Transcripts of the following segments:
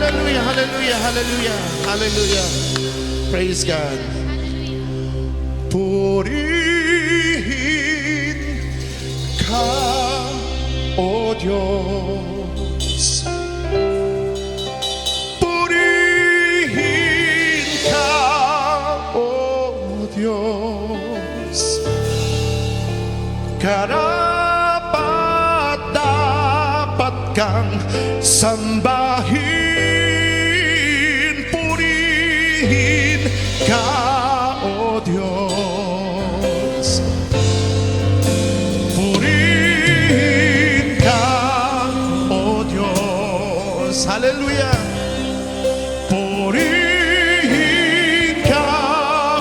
Hallelujah, hallelujah, hallelujah, hallelujah. Praise God. Purihin ka, O Diyos. Purihin ka, O Diyos. Karapat-dapat kang sambahin. Purihin ka, O Diyos. Purihin ka, O Diyos. Hallelujah. Purihin ka,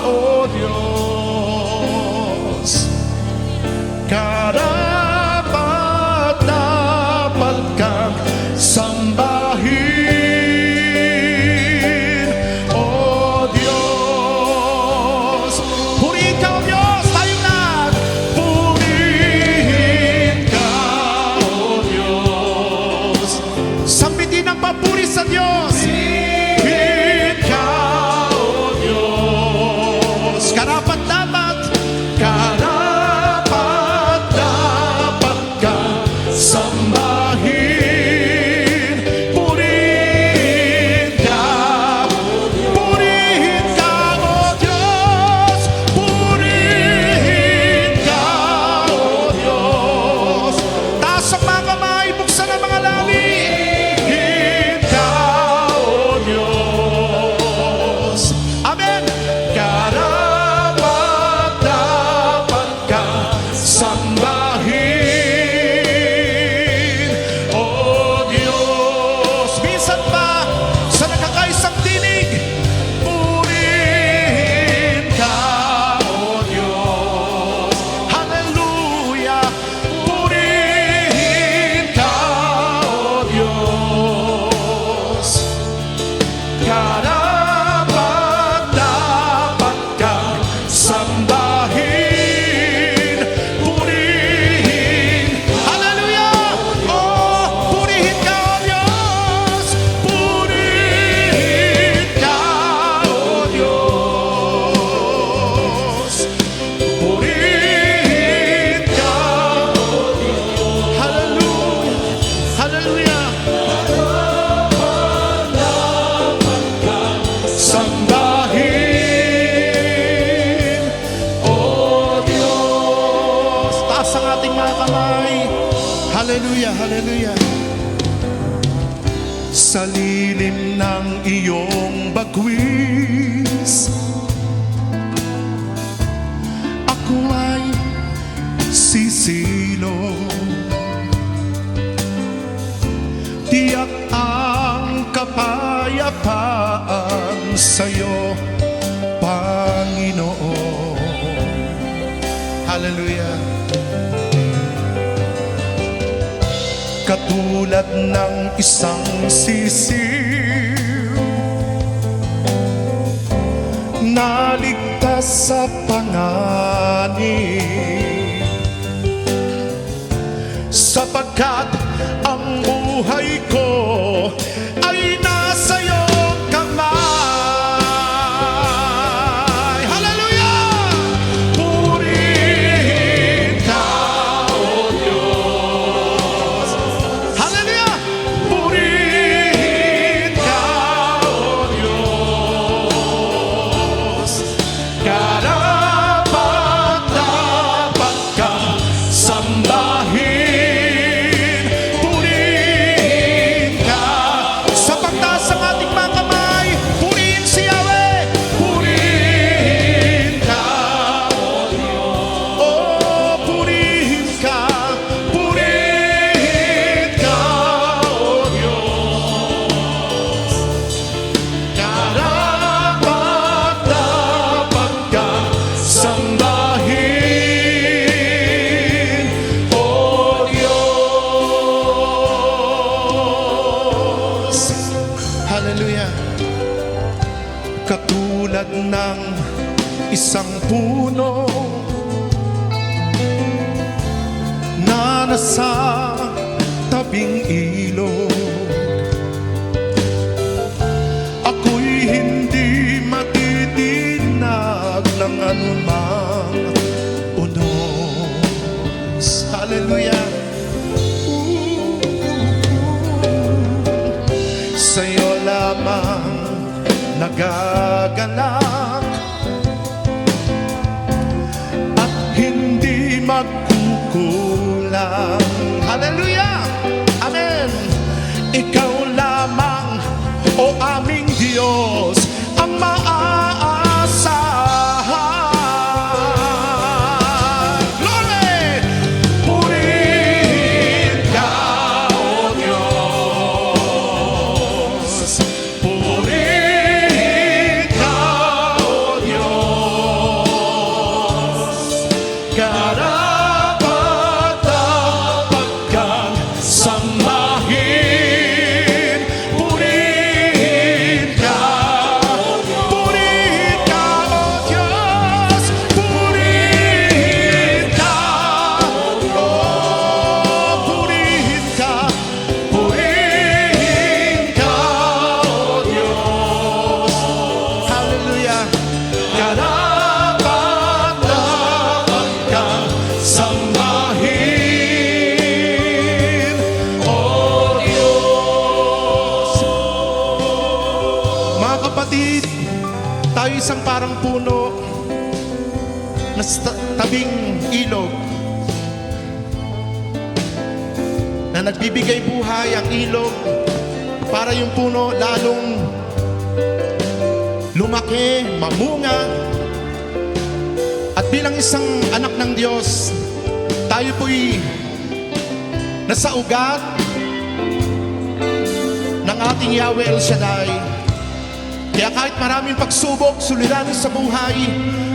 O Diyos. Karapat-dapat kang sambahin, O Diyos. Purihin ka, O Diyos. Tayong lahat. Purihin ka, O Diyos. Sambitin ang papuri sa Diyos. Purihin ka, O Diyos. Karapat-dapat kang sambahin. Purihin ka, purihin ka, O Diyos. Purihin ka, O Diyos. Taas ang mga kamay, buksan ang mga labi. Purihin ka, O Diyos. Amen. Karapat-dapat kang sambahin, O Diyos. Minsan pa sa nakakaisang tinig, purihin ka, O Diyos. Hallelujah. Purihin ka, O Diyos. Karapat-dapat kang sambahin. Purihin. Hallelujah. Oh, purihin ka, O Diyos. Purihin ka, O Diyos. Purihin ka, O Diyos. Hallelujah. Hallelujah. Sambahin, O Diyos. Taas ang ating mga kamay. Hallelujah, hallelujah. Sa lilim ng iyong bagwis, ako ay sisilong. Tiyak ang kapayapaan sa'yo, Panginoon. Hallelujah. Katulad ng isang sisiw naligtas sa panganib, sapagkat ang buhay ko ay nasa iyong kamay. Hallelujah! Purihin ka, O Diyos. Hallelujah! Purihin ka, O Diyos. Karapat-dapat kang sambahin. Purihin ka. Sa pagtaas ng ating mga kamay, purihin si Yahweh. Purihin ka, O Diyos. Oh, purihin ka. Purihin ka, O Diyos. Karapat-dapat kang sambahin, O Diyos. Hallelujah. Katulad ng isang puno na nasa tabing ilog, sa'yo lamang nagagalak at hindi magkukulang. Hallelujah! Amen! Ikaw lamang, o aming Diyos, ang maaasahan. Glory! Purihin ka, O Diyos. Purihin ka, O Diyos. Karapat-dapat kang sambahin. Purihin ka, purihin ka, O Diyos. Purihin ka, oh, purihin ka, O Diyos. Hallelujah. Karapat-dapat kang sambahin, O Diyos. Mga kapatid, tayo isang parang puno na sa tabing ilog na nagbibigay buhay. Ang ilog para yung puno lalong lumaki, mamunga. At bilang isang anak ng Diyos, tayo po'y nasa ugat ng ating Yahweh El Shaddai. Kaya kahit maraming pagsubok, suliranin sa buhay,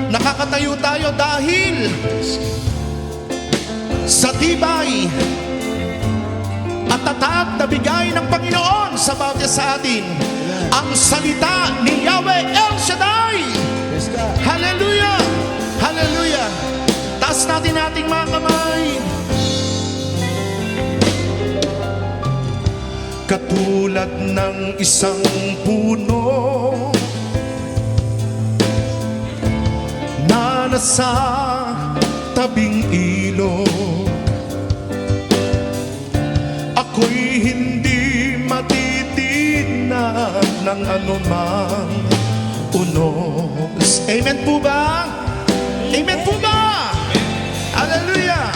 nakakatayo tayo dahil sa tibay at tatag na bigay ng Panginoon sa bawat sa atin, ang salita ni Yahweh El Shaddai. Hallelujah! Hallelujah! Taas natin ating mga kamay. Katulad ng isang puno na nasa tabing ilog, ako'y hindi matitinag ng anumang unos. Amen po ba? Amen po ba? Hallelujah!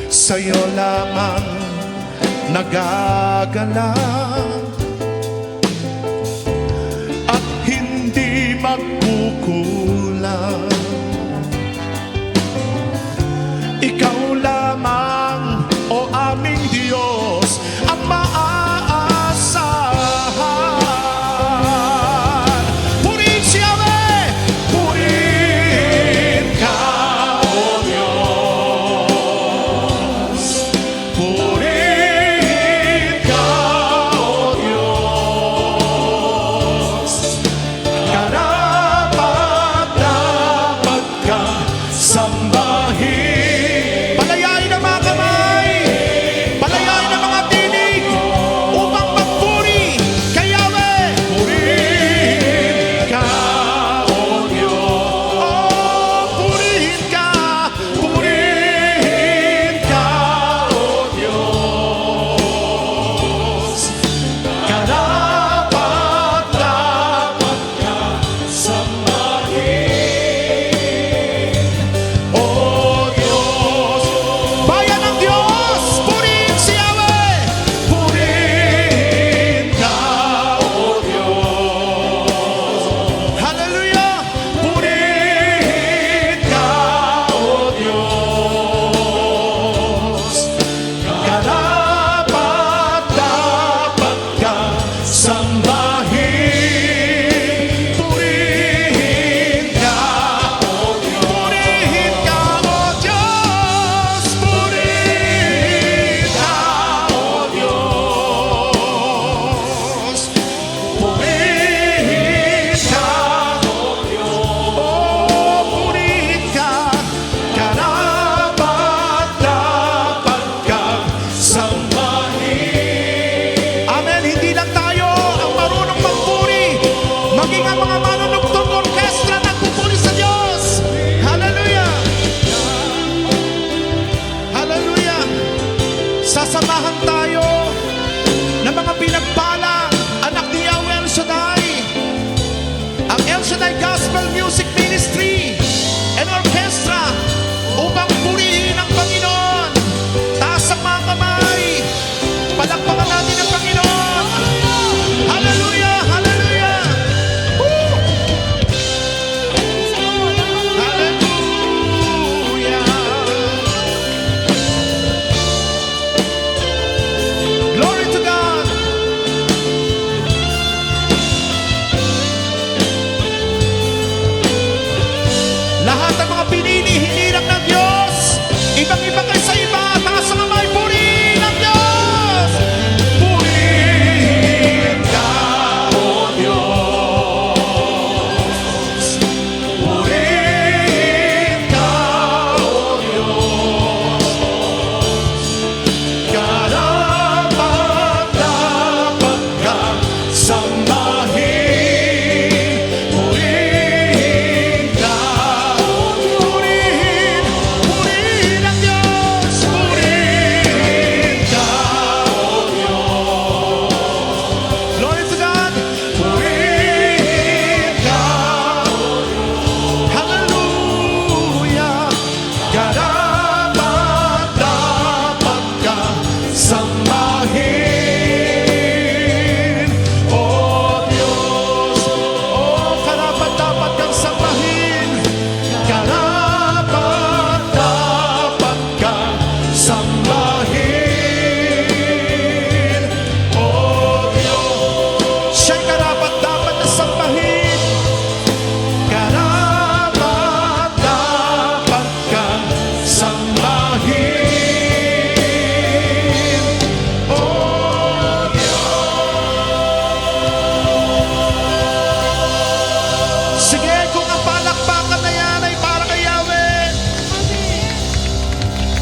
Sa'yo lamang nagagalak at hindi magkukulang. Ikaw lamang, o aming Diyos, ang maaasahan. Purihin si Yahweh! Purihin ka, O Diyos. Purihin ka, O Diyos. Karapat-dapat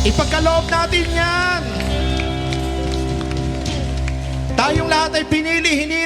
Ipagkaloob natin yan. Tayong lahat ay pinili,